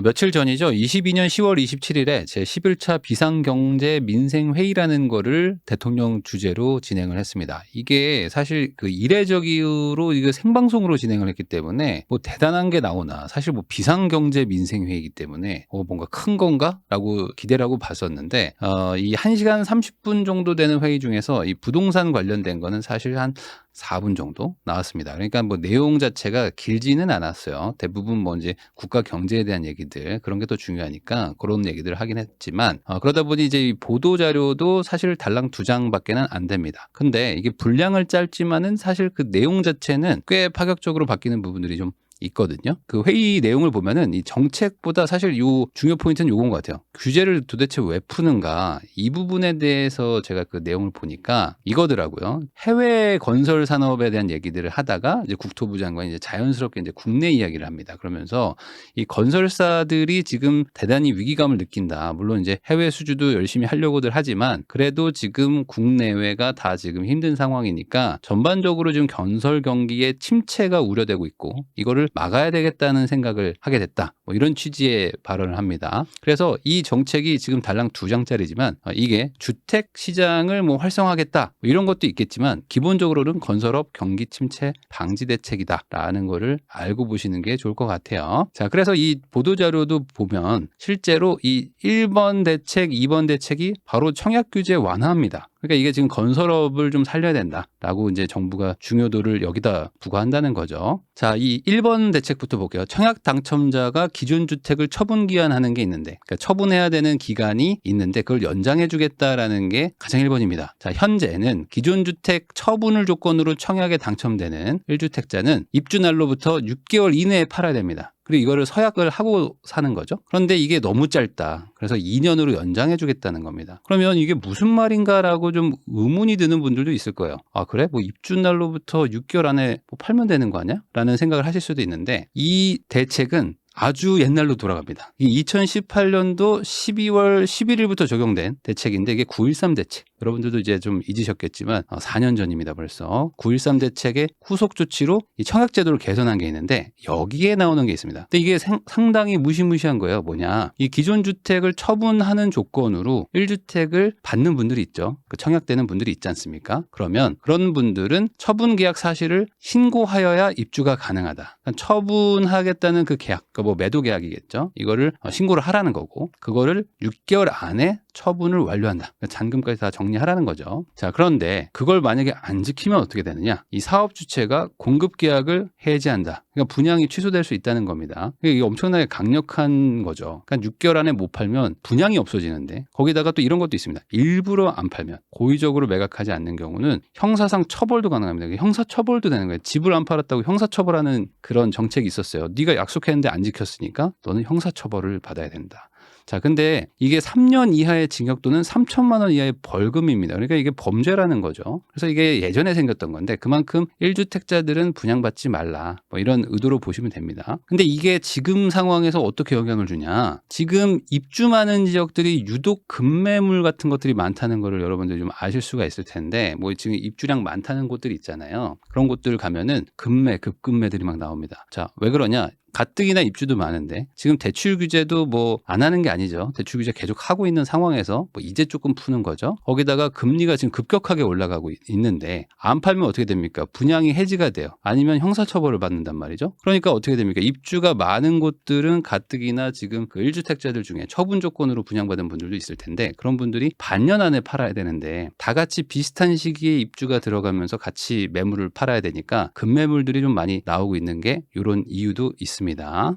며칠 전이죠. 22년 10월 27일에 제11차 비상경제 민생회의라는 거를 대통령 주재로 진행을 했습니다. 이게 사실 그 이례적으로 이거 생방송으로 진행을 했기 때문에 뭐 대단한 게 나오나 사실 뭐 비상경제 민생회의이기 때문에 뭔가 큰 건가라고 기대를 하고 봤었는데 이 1시간 30분 정도 되는 회의 중에서 이 부동산 관련된 거는 사실 한 4분 정도 나왔습니다. 그러니까 뭐 내용 자체가 길지는 않았어요. 대부분 뭐 이제 국가 경제에 대한 얘기들 그런 게 더 중요하니까 그런 얘기들을 하긴 했지만 그러다 보니 이제 이 보도 자료도 사실 달랑 2장밖에는 안 됩니다. 근데 이게 분량을 짧지만은 사실 그 내용 자체는 꽤 파격적으로 바뀌는 부분들이 좀 있거든요. 그 회의 내용을 보면은 이 정책보다 사실 요 중요 포인트는 요건 것 같아요. 규제를 도대체 왜 푸는가 이 부분에 대해서 제가 그 내용을 보니까 이거더라고요. 해외 건설 산업에 대한 얘기들을 하다가 이제 국토부 장관이 이제 자연스럽게 이제 국내 이야기를 합니다. 그러면서 이 건설사들이 지금 대단히 위기감을 느낀다. 물론 이제 해외 수주도 열심히 하려고들 하지만 그래도 지금 국내외가 다 지금 힘든 상황이니까 전반적으로 지금 건설 경기의 침체가 우려되고 있고 이거를 막아야 되겠다는 생각을 하게 됐다. 뭐 이런 취지의 발언을 합니다. 그래서 이 정책이 지금 달랑 2장짜리지만 이게 주택 시장을 뭐 활성화하겠다 뭐 이런 것도 있겠지만 기본적으로는 건설업 경기 침체 방지 대책이다라는 거를 알고 보시는 게 좋을 것 같아요. 자, 그래서 이 보도 자료도 보면 실제로 이 1번 대책, 2번 대책이 바로 청약 규제 완화입니다. 그러니까 이게 지금 건설업을 좀 살려야 된다라고 이제 정부가 중요도를 여기다 부과한다는 거죠. 자, 이 1번 대책부터 볼게요. 청약 당첨자가 기존 주택을 처분 기한하는 게 있는데, 그러니까 처분해야 되는 기간이 있는데 그걸 연장해 주겠다라는 게 가장 1번입니다. 자, 현재는 기존 주택 처분을 조건으로 청약에 당첨되는 1주택자는 입주 날로부터 6개월 이내에 팔아야 됩니다. 그리고 이거를 서약을 하고 사는 거죠. 그런데 이게 너무 짧다. 그래서 2년으로 연장해 주겠다는 겁니다. 그러면 이게 무슨 말인가라고 좀 의문이 드는 분들도 있을 거예요. 아, 그래? 뭐 입주 날로부터 6개월 안에 뭐 팔면 되는 거 아니야? 라는 생각을 하실 수도 있는데 이 대책은 아주 옛날로 돌아갑니다. 이 2018년도 12월 11일부터 적용된 대책인데 이게 9.13 대책. 여러분들도 이제 좀 잊으셨겠지만 4년 전입니다. 벌써. 9.13 대책의 후속 조치로 이 청약 제도를 개선한 게 있는데 여기에 나오는 게 있습니다. 근데 이게 상당히 무시무시한 거예요. 뭐냐. 이 기존 주택을 처분하는 조건으로 1주택을 받는 분들이 있죠. 그 청약되는 분들이 있지 않습니까? 그러면 그런 분들은 처분 계약 사실을 신고하여야 입주가 가능하다. 그러니까 처분하겠다는 그 계약, 뭐 매도 계약이겠죠. 이거를 신고를 하라는 거고 그거를 6개월 안에 처분을 완료한다. 그러니까 잔금까지 다 정리하라는 거죠. 자, 그런데 그걸 만약에 안 지키면 어떻게 되느냐? 이 사업 주체가 공급 계약을 해지한다. 그러니까 분양이 취소될 수 있다는 겁니다. 이게 엄청나게 강력한 거죠. 그러니까 6개월 안에 못 팔면 분양이 없어지는데 거기다가 또 이런 것도 있습니다. 일부러 안 팔면 고의적으로 매각하지 않는 경우는 형사상 처벌도 가능합니다. 형사 처벌도 되는 거예요. 집을 안 팔았다고 형사 처벌하는 그런 정책이 있었어요. 네가 약속했는데 안 지켰으니까 너는 형사 처벌을 받아야 된다. 자, 근데 이게 3년 이하의 징역 또는 3천만 원 이하의 벌금입니다. 그러니까 이게 범죄라는 거죠. 그래서 이게 예전에 생겼던 건데 그만큼 1주택자들은 분양받지 말라. 뭐 이런 의도로 보시면 됩니다. 근데 이게 지금 상황에서 어떻게 영향을 주냐? 지금 입주 많은 지역들이 유독 급매물 같은 것들이 많다는 거를 여러분들이 좀 아실 수가 있을 텐데 뭐 지금 입주량 많다는 곳들이 있잖아요. 그런 곳들 가면은 급매들이 막 나옵니다. 자, 왜 그러냐? 가뜩이나 입주도 많은데 지금 대출 규제도 뭐 안 하는 게 아니죠. 대출 규제 계속 하고 있는 상황에서 뭐 이제 조금 푸는 거죠. 거기다가 금리가 지금 급격하게 올라가고 있는데 안 팔면 어떻게 됩니까? 분양이 해지가 돼요. 아니면 형사처벌을 받는단 말이죠. 그러니까 어떻게 됩니까? 입주가 많은 곳들은 가뜩이나 지금 그 1주택자들 중에 처분 조건으로 분양받은 분들도 있을 텐데 그런 분들이 반년 안에 팔아야 되는데 다 같이 비슷한 시기에 입주가 들어가면서 같이 매물을 팔아야 되니까 급매물들이 좀 많이 나오고 있는 게 이런 이유도 있습니다.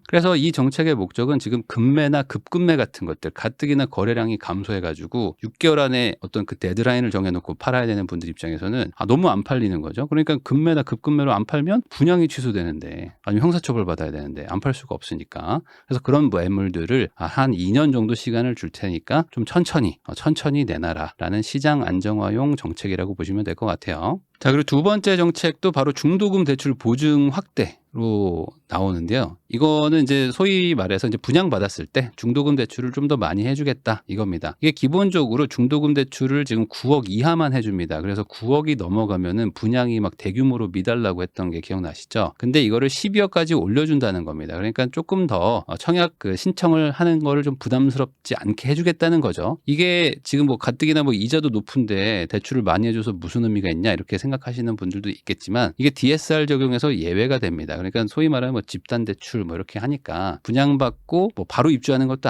그래서 이 정책의 목적은 지금 급매나 급급매 같은 것들 가뜩이나 거래량이 감소해가지고 6개월 안에 어떤 그 데드라인을 정해놓고 팔아야 되는 분들 입장에서는 너무 안 팔리는 거죠. 그러니까 급매나 급급매로 안 팔면 분양이 취소되는데 아니면 형사처벌 받아야 되는데 안 팔 수가 없으니까 그래서 그런 매물들을 한 2년 정도 시간을 줄 테니까 좀 천천히 내놔라라는 시장 안정화용 정책이라고 보시면 될 것 같아요. 자, 그리고 두 번째 정책도 바로 중도금 대출 보증 확대로 대출로 나오는데요. 이거는 이제 소위 말해서 이제 분양받았을 때 중도금 대출을 좀 더 많이 해주겠다 이겁니다. 이게 기본적으로 중도금 대출을 지금 9억 이하만 해줍니다. 그래서 9억이 넘어가면은 분양이 막 대규모로 미달라고 했던 게 기억나시죠? 근데 이거를 12억까지 올려준다는 겁니다. 그러니까 조금 더 청약 그 신청을 하는 거를 좀 부담스럽지 않게 해주겠다는 거죠. 이게 지금 뭐 가뜩이나 뭐 이자도 높은데 대출을 많이 해줘서 무슨 의미가 있냐 이렇게 생각하시는 분들도 있겠지만 이게 DSR 적용에서 예외가 됩니다. 그러니까 소위 말하는 뭐 집단 대출 뭐 이렇게 하니까 분양받고 뭐 바로 입주하는 것도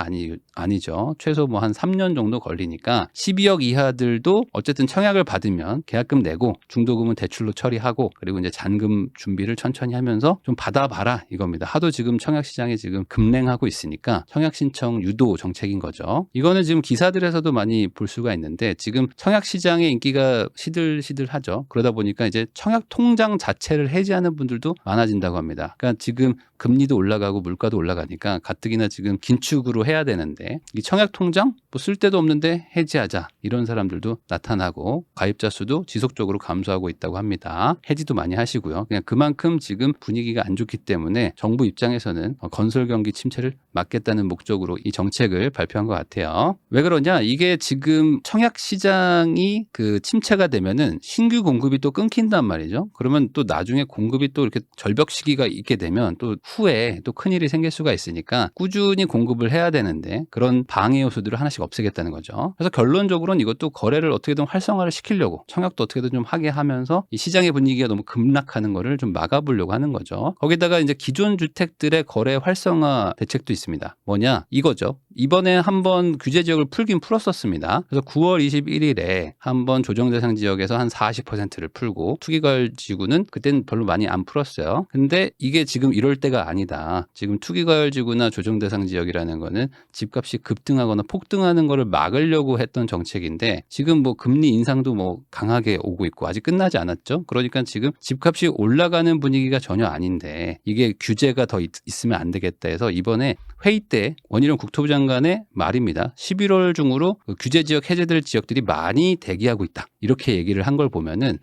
아니죠. 최소 뭐 한 3년 정도 걸리니까 12억 이하들도 어쨌든 청약을 받으면 계약금 내고 중도금은 대출로 처리하고 그리고 이제 잔금 준비를 천천히 하면서 좀 받아봐라 이겁니다. 하도 지금 청약 시장이 지금 급냉하고 있으니까 청약 신청 유도 정책인 거죠. 이거는 지금 기사들에서도 많이 볼 수가 있는데 지금 청약 시장의 인기가 시들시들하죠. 그러다 보니까 이제 청약 통장 자체를 해지하는 분들도 많아진다고 합니다. 그러니까 지금 금리도 올라가고 물가도 올라가니까 가뜩이나 지금 긴축으로 해야 되는데 이 청약 통장 뭐 쓸데도 없는데 해지하자 이런 사람들도 나타나고 가입자 수도 지속적으로 감소하고 있다고 합니다. 해지도 많이 하시고요. 그냥 그만큼 지금 분위기가 안 좋기 때문에 정부 입장에서는 건설 경기 침체를 막겠다는 목적으로 이 정책을 발표한 것 같아요. 왜 그러냐? 이게 지금 청약 시장이 그 침체가 되면은 신규 공급이 또 끊긴단 말이죠. 그러면 또 나중에 공급이 또 이렇게 절벽 시기가 있게 되면 또 후에 또 큰일이 생길 수가 있으니까 꾸준히 공급을 해야 되는데 그런 방해 요소들을 하나씩 없애겠다는 거죠. 그래서 결론적으로는 이것도 거래를 어떻게든 활성화를 시키려고 청약도 어떻게든 좀 하게 하면서 이 시장의 분위기가 너무 급락하는 거를 좀 막아보려고 하는 거죠. 거기다가 이제 기존 주택들의 거래 활성화 대책도 있습니다. 뭐냐? 이거죠. 이번에 한번 규제 지역을 풀긴 풀었었습니다. 그래서 9월 21일에 한번 조정 대상 지역에서 한 40%를 풀고 투기과열 지구는 그때는 별로 많이 안 풀었어요. 근데 이게 지금 이럴 때가 아니다. 지금 투기과열 지구나 조정 대상 지역이라는 거는 집값이 급등하거나 폭등하는 거를 막으려고 했던 정책인데 지금 뭐 금리 인상도 뭐 강하게 오고 있고 아직 끝나지 않았죠. 그러니까 지금 집값이 올라가는 분위기가 전혀 아닌데 이게 규제가 더 있으면 안 되겠다 해서 이번에 회의 때 원희룡 국토부 장관의 말입니다. 11월 중으로 그 규제 지역 해제될 지역들이 많이 대기하고 있다. 이렇게 얘기를 한 걸 보면은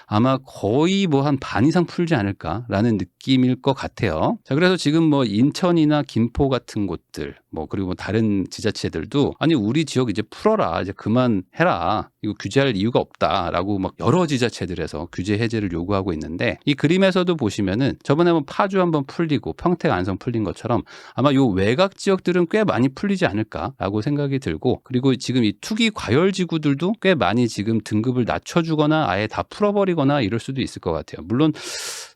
아마 거의 뭐 한 반 이상 풀지 않을까라는 느낌일 것 같아요. 자, 그래서 지금 뭐 인천이나 김포 같은 곳들 뭐 그리고 뭐 다른 지자체들도 아니 우리 지역 이제 풀어라 이제 그만해라 이거 규제할 이유가 없다라고 막 여러 지자체들에서 규제 해제를 요구하고 있는데 이 그림에서도 보시면은 저번에 뭐 파주 한번 풀리고 평택 안성 풀린 것처럼 아마 요 외곽 지역들은 꽤 많이 풀리지 않을까라고 생각이 들고 그리고 지금 이 투기 과열 지구들도 꽤 많이 지금 등급을 낮춰주거나 아예 다 풀어버리거나 이럴 수도 있을 것 같아요. 물론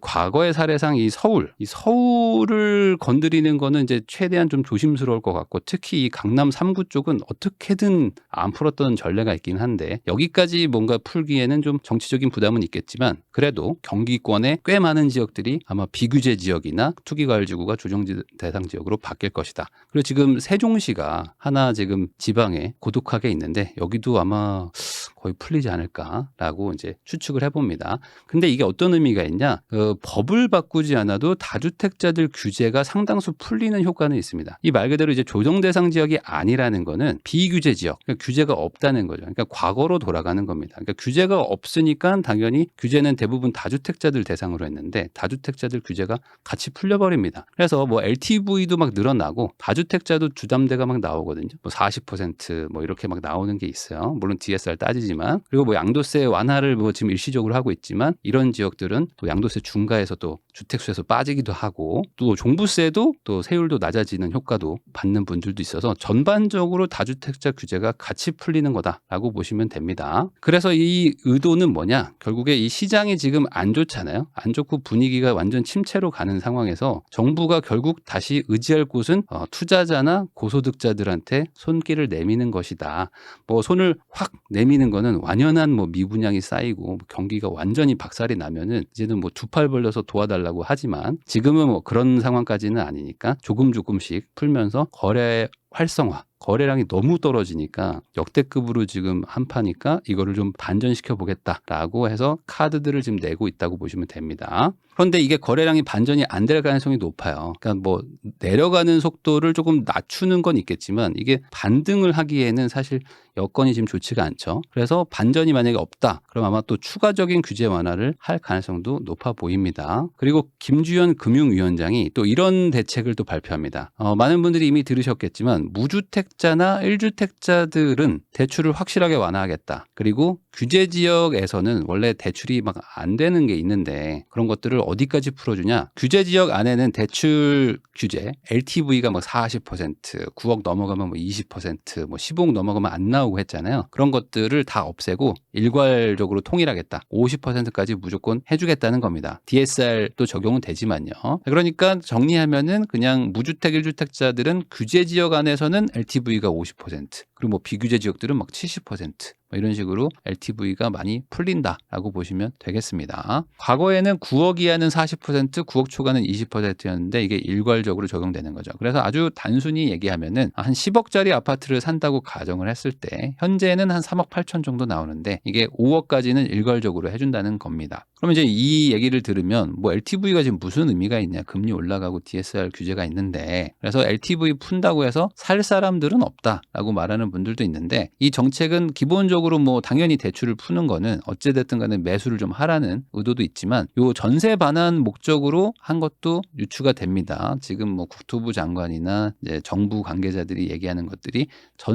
과거의 사례상 이 서울을 건드리는 거는 이제 최대한 좀 조심스러울 것 같고 특히 이 강남 3구 쪽은 어떻게든 안 풀었던 전례가 있긴 한데 여기까지 뭔가 풀기에는 좀 정치적인 부담은 있겠지만 그래도 경기권의 꽤 많은 지역들이 아마 비규제 지역이나 투기과열지구가 조정 대상 지역으로 바뀔 것이다. 그리고 지금 세종시가 하나 지금 지방에 고독하게 있는데 여기도 아마 거의 풀리지 않을까라고 이제 추측을 해봅니다. 근데 이게 어떤 의미가 있냐? 법을 바꾸지 않아도 다주택자들 규제가 상당수 풀리는 효과는 있습니다. 이 말 그대로 이제 조정 대상 지역이 아니라는 거는 비규제 지역, 그러니까 규제가 없다는 거죠. 그러니까 과거로 돌아가는 겁니다. 그러니까 규제가 없으니까 당연히 규제는 대부분 다주택자들 대상으로 했는데 다주택자들 규제가 같이 풀려버립니다. 그래서 뭐 LTV도 막 늘어나고 다주택자도 주담대가 막 나오거든요. 뭐 40% 이렇게 막 나오는 게 있어요. 물론 DSR 따지지만 그리고 뭐 양도세 완화를 뭐 지금 일시적으로 하고 있지만 이런 지역들은 또 양도세 중과에서 또 주택수에서 빠지기도 하고 또 종부세도 또 세율도 낮아지는 효과도 받는 분들도 있어서 전반적으로 다주택자 규제가 같이 풀리는 거다라고 보시면 됩니다. 그래서 이 의도는 뭐냐? 결국에 이 시장이 지금 안 좋잖아요. 안 좋고 분위기가 완전 침체로 가는 상황에서 정부가 결국 다시 의지할 곳은 투자자나 고소득자들한테 손길을 내미는 것이다. 뭐 손을 확 내미는 거는 완연한 뭐 미분양이 쌓이고 경기가 완전히 박살이 나면은 이제는 뭐 두 팔 벌려서 도와달라고 하지만 지금은 뭐 그런 상황까지는 아니니까 조금씩 풀면서 거래 활성화, 거래량이 너무 떨어지니까 역대급으로 지금 한파니까 이거를 좀 반전시켜 보겠다라고 해서 카드들을 지금 내고 있다고 보시면 됩니다. 그런데 이게 거래량이 반전이 안 될 가능성이 높아요. 그러니까 뭐 내려가는 속도를 조금 낮추는 건 있겠지만 이게 반등을 하기에는 사실 여건이 지금 좋지가 않죠. 그래서 반전이 만약에 없다, 그럼 아마 또 추가적인 규제 완화를 할 가능성도 높아 보입니다. 그리고 김주현 금융위원장이 또 이런 대책을 또 발표합니다. 많은 분들이 이미 들으셨겠지만 무주택자나 1주택자들은 대출을 확실하게 완화하겠다. 그리고 규제 지역에서는 원래 대출이 막 안 되는 게 있는데 그런 것들을 어디까지 풀어주냐. 규제 지역 안에는 대출 규제, LTV가 막 40%, 9억 넘어가면 뭐 20%, 뭐 15억 넘어가면 안 나오고 했잖아요. 그런 것들을 다 없애고 일괄적으로 통일하겠다. 50%까지 무조건 해주겠다는 겁니다. DSR도 적용은 되지만요. 그러니까 정리하면은 그냥 무주택 1주택자들은 규제 지역 안에서는 LTV가 50%, 그리고 뭐 비규제 지역들은 막 70%, 뭐 이런 식으로 LTV가 많이 풀린다라고 보시면 되겠습니다. 과거에는 9억 이하는 40%, 9억 초과는 20%였는데 이게 일괄적으로 적용되는 거죠. 그래서 아주 단순히 얘기하면은 한 10억짜리 아파트를 산다고 가정을 했을 때 현재는 한 3억 8천 정도 나오는데 이게 5억까지는 일괄적으로 해준다는 겁니다. 그럼 이제 이 얘기를 들으면 뭐 LTV가 지금 무슨 의미가 있냐, 금리 올라가고 DSR 규제가 있는데, 그래서 LTV 푼다고 해서 살 사람들은 없다라고 말하는 분들도 있는데, 이 정책은 기본적으로 뭐 당연히 대출을 푸는 거는 어찌됐든 간에 매수를 좀 하라는 의도도 있지만 요 전세 반환 목적으로 한 것도 유추가 됩니다. 지금 뭐 국토부 장관이나 이제 정부 관계자들이 얘기하는 것들이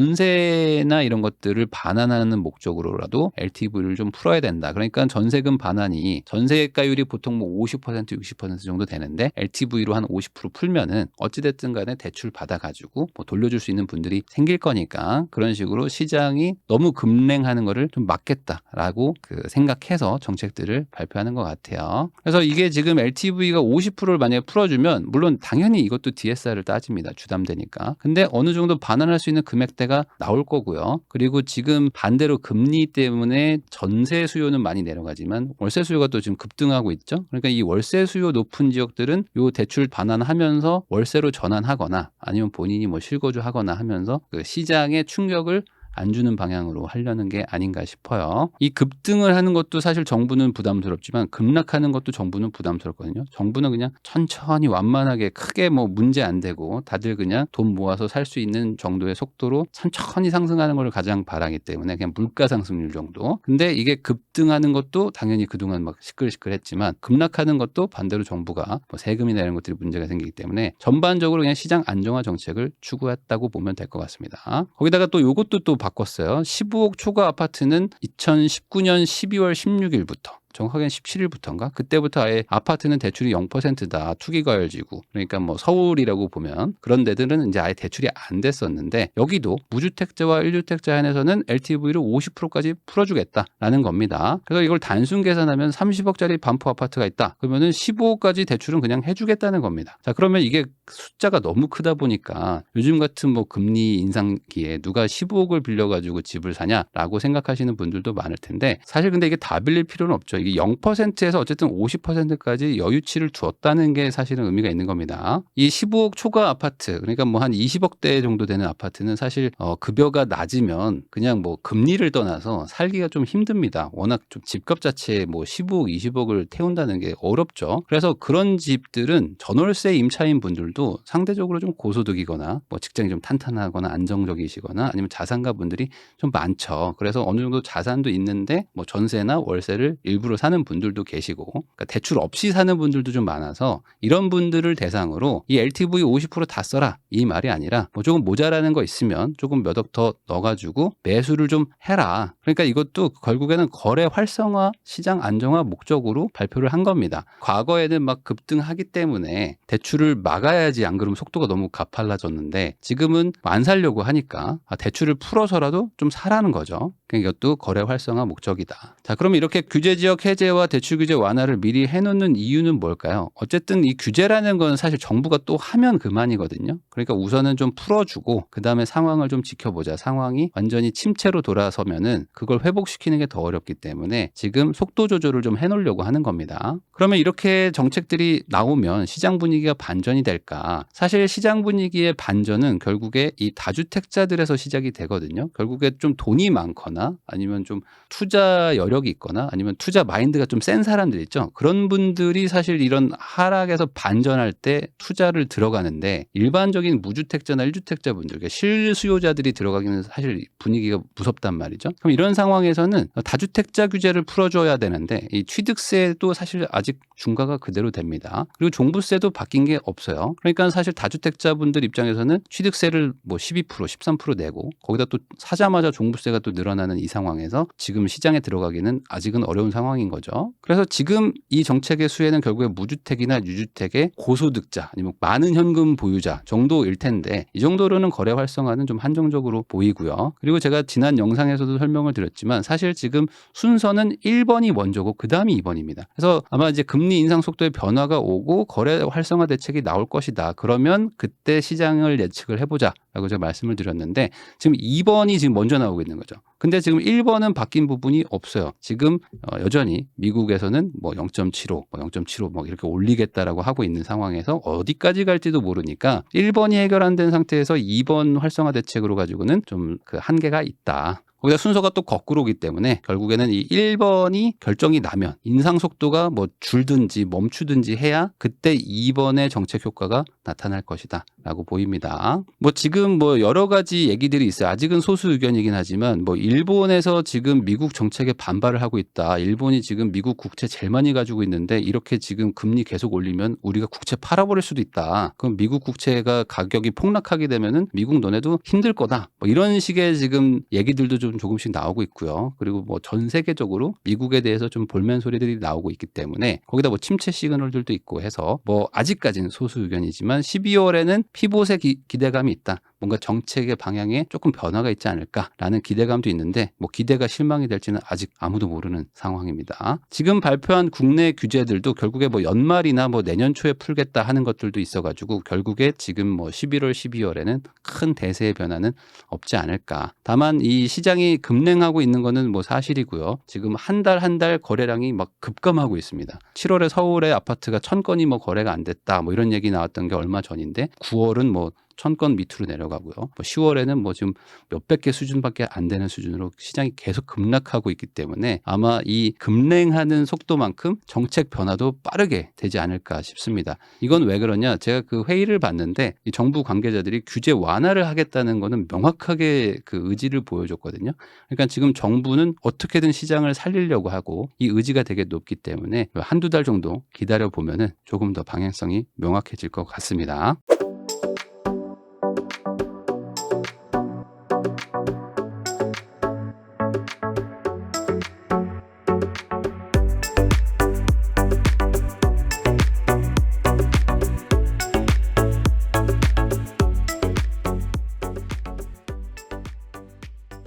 전세나 이런 것들을 반환하는 목적으로라도 LTV를 좀 풀어야 된다. 그러니까 전세금 반환이 전세가율이 보통 뭐 50%, 60% 정도 되는데 LTV로 한 50% 풀면은 어찌됐든 간에 대출 받아가지고 뭐 돌려줄 수 있는 분들이 생길 거니까 그런 식으로 시장이 너무 급냉하는 거를 좀 막겠다라고 생각해서 정책들을 발표하는 것 같아요. 그래서 이게 지금 LTV가 50%를 만약에 풀어주면 물론 당연히 이것도 DSR을 따집니다. 주담대니까. 근데 어느 정도 반환할 수 있는 금액대가 나올 거고요. 그리고 지금 반대로 금리 때문에 전세 수요는 많이 내려가지만 월세 수요가 또 지금 급등하고 있죠. 그러니까 이 월세 수요 높은 지역들은 요 대출 반환하면서 월세로 전환하거나 아니면 본인이 뭐 실거주하거나 하면서 그 시장의 충격을 안 주는 방향으로 하려는 게 아닌가 싶어요. 이 급등을 하는 것도 사실 정부는 부담스럽지만 급락하는 것도 정부는 부담스럽거든요. 정부는 그냥 천천히 완만하게 크게 뭐 문제 안 되고 다들 그냥 돈 모아서 살 수 있는 정도의 속도로 천천히 상승하는 걸 가장 바라기 때문에 그냥 물가 상승률 정도. 근데 이게 급등하는 것도 당연히 그동안 막 시끌시끌했지만 급락하는 것도 반대로 정부가 뭐 세금이나 이런 것들이 문제가 생기기 때문에 전반적으로 그냥 시장 안정화 정책을 추구했다고 보면 될 것 같습니다. 거기다가 또 요것도 또 바꿨어요. 15억 초과 아파트는 2019년 12월 16일부터 정확하게는 17일부터인가? 그때부터 아예 아파트는 대출이 0%다. 투기과열지구. 그러니까 뭐 서울이라고 보면 그런 데들은 이제 아예 대출이 안 됐었는데 여기도 무주택자와 1주택자 한해서는 LTV를 50%까지 풀어주겠다라는 겁니다. 그래서 이걸 단순 계산하면 30억짜리 반포 아파트가 있다. 그러면은 15억까지 대출은 그냥 해주겠다는 겁니다. 자, 그러면 이게 숫자가 너무 크다 보니까 요즘 같은 뭐 금리 인상기에 누가 15억을 빌려가지고 집을 사냐라고 생각하시는 분들도 많을 텐데 사실 근데 이게 다 빌릴 필요는 없죠. 이게 0%에서 어쨌든 50%까지 여유치를 두었다는 게 사실은 의미가 있는 겁니다. 이 15억 초과 아파트, 그러니까 뭐 한 20억대 정도 되는 아파트는 사실 급여가 낮으면 그냥 뭐 금리를 떠나서 살기가 좀 힘듭니다. 워낙 좀 집값 자체에 뭐 15억, 20억을 태운다는 게 어렵죠. 그래서 그런 집들은 전월세 임차인 분들도 상대적으로 좀 고소득이거나 뭐 직장이 좀 탄탄하거나 안정적이시거나 아니면 자산가 분들이 좀 많죠. 그래서 어느 정도 자산도 있는데 뭐 전세나 월세를 일부러 사는 분들도 계시고 그러니까 대출 없이 사는 분들도 좀 많아서 이런 분들을 대상으로 이 LTV 50%다 써라 이 말이 아니라 뭐 조금 모자라는 거 있으면 조금 몇 억 더 넣어가지고 매수를 좀 해라. 그러니까 이것도 결국에는 거래 활성화 시장 안정화 목적으로 발표를 한 겁니다. 과거에는 막 급등하기 때문에 대출을 막아야지 안 그러면 속도가 너무 가팔라졌는데 지금은 안 살려고 하니까 대출을 풀어서라도 좀 사라는 거죠. 그러니까 이것도 거래 활성화 목적이다. 자, 그럼 이렇게 규제 지역 해제와 대출 규제 완화를 미리 해놓는 이유는 뭘까요? 어쨌든 이 규제라는 건 사실 정부가 또 하면 그만이거든요. 그러니까 그러니까 우선은 좀 풀어주고 그다음에 상황을 좀 지켜보자. 상황이 완전히 침체로 돌아서면은 그걸 회복시키는 게 더 어렵기 때문에 지금 속도 조절을 좀 해놓으려고 하는 겁니다. 그러면 이렇게 정책들이 나오면 시장 분위기가 반전이 될까? 사실 시장 분위기의 반전은 결국에 이 다주택자들에서 시작이 되거든요. 결국에 좀 돈이 많거나 아니면 좀 투자 여력이 있거나 아니면 투자 마인드가 좀 센 사람들 있죠. 그런 분들이 사실 이런 하락에서 반전할 때 투자를 들어가는데 일반적인 무주택자나 1주택자 분들, 그러니까 실수요자들이 들어가기는 사실 분위기가 무섭단 말이죠. 그럼 이런 상황에서는 다주택자 규제를 풀어줘야 되는데 이 취득세도 사실 아직 중과가 그대로 됩니다. 그리고 종부세도 바뀐 게 없어요. 그러니까 사실 다주택자 분들 입장에서는 취득세를 뭐 12%, 13% 내고 거기다 또 사자마자 종부세가 또 늘어나는 이 상황에서 지금 시장에 들어가기는 아직은 어려운 상황인 거죠. 그래서 지금 이 정책의 수혜는 결국에 무주택이나 유주택의 고소득자 아니면 많은 현금 보유자 정도일 텐데 이 정도로는 거래 활성화는 좀 한정적으로 보이고요. 그리고 제가 지난 영상에서도 설명을 드렸지만 사실 지금 순서는 1번이 먼저고 그 다음이 2번입니다. 그래서 아마 이제 금리 인상 속도의 변화가 오고 거래 활성화 대책이 나올 것이다. 그러면 그때 시장을 예측을 해보자 라고 제가 말씀을 드렸는데 지금 2번이 지금 먼저 나오고 있는 거죠. 근데 지금 1번은 바뀐 부분이 없어요. 지금 여전히 미국에서는 뭐 0.75, 뭐 0.75 뭐 이렇게 올리겠다라고 하고 있는 상황에서 어디까지 갈지도 모르니까 1번이 해결 안 된 상태에서 2번 활성화 대책으로 가지고는 좀 그 한계가 있다. 거기다 순서가 또 거꾸로기 때문에 결국에는 이 1번이 결정이 나면 인상 속도가 뭐 줄든지 멈추든지 해야 그때 2번의 정책 효과가 나타날 것이다 라고 보입니다. 뭐 지금 뭐 여러 가지 얘기들이 있어요. 아직은 소수 의견이긴 하지만 뭐 일본에서 지금 미국 정책에 반발을 하고 있다. 일본이 지금 미국 국채 제일 많이 가지고 있는데 이렇게 지금 금리 계속 올리면 우리가 국채 팔아버릴 수도 있다. 그럼 미국 국채가 가격이 폭락하게 되면은 미국 너네도 힘들 거다. 뭐 이런 식의 지금 얘기들도 좀 조금씩 나오고 있고요. 그리고 뭐 전 세계적으로 미국에 대해서 좀 볼멘 소리들이 나오고 있기 때문에 거기다 뭐 침체 시그널들도 있고 해서 뭐 아직까지는 소수 의견이지만 12월에는 피봇의 기대감이 있다. 뭔가 정책의 방향에 조금 변화가 있지 않을까라는 기대감도 있는데 뭐 기대가 실망이 될지는 아직 아무도 모르는 상황입니다. 지금 발표한 국내 규제들도 결국에 뭐 연말이나 뭐 내년 초에 풀겠다 하는 것들도 있어가지고 결국에 지금 뭐 11월, 12월에는 큰 대세의 변화는 없지 않을까. 다만 이 시장이 급냉하고 있는 거는 뭐 사실이고요. 지금 한 달 거래량이 막 급감하고 있습니다. 7월에 서울의 아파트가 1000건이 뭐 거래가 안 됐다 뭐 이런 얘기 나왔던 게 얼마 전인데 9월은 뭐 1000건 밑으로 내려가고요. 뭐 10월에는 뭐 지금 몇백 개 수준밖에 안 되는 수준으로 시장이 계속 급락하고 있기 때문에 아마 이 급냉하는 속도만큼 정책 변화도 빠르게 되지 않을까 싶습니다. 이건 왜 그러냐? 제가 그 회의를 봤는데 이 정부 관계자들이 규제 완화를 하겠다는 거는 명확하게 그 의지를 보여줬거든요. 그러니까 지금 정부는 어떻게든 시장을 살리려고 하고 이 의지가 되게 높기 때문에 한두 달 정도 기다려 보면은 조금 더 방향성이 명확해질 것 같습니다.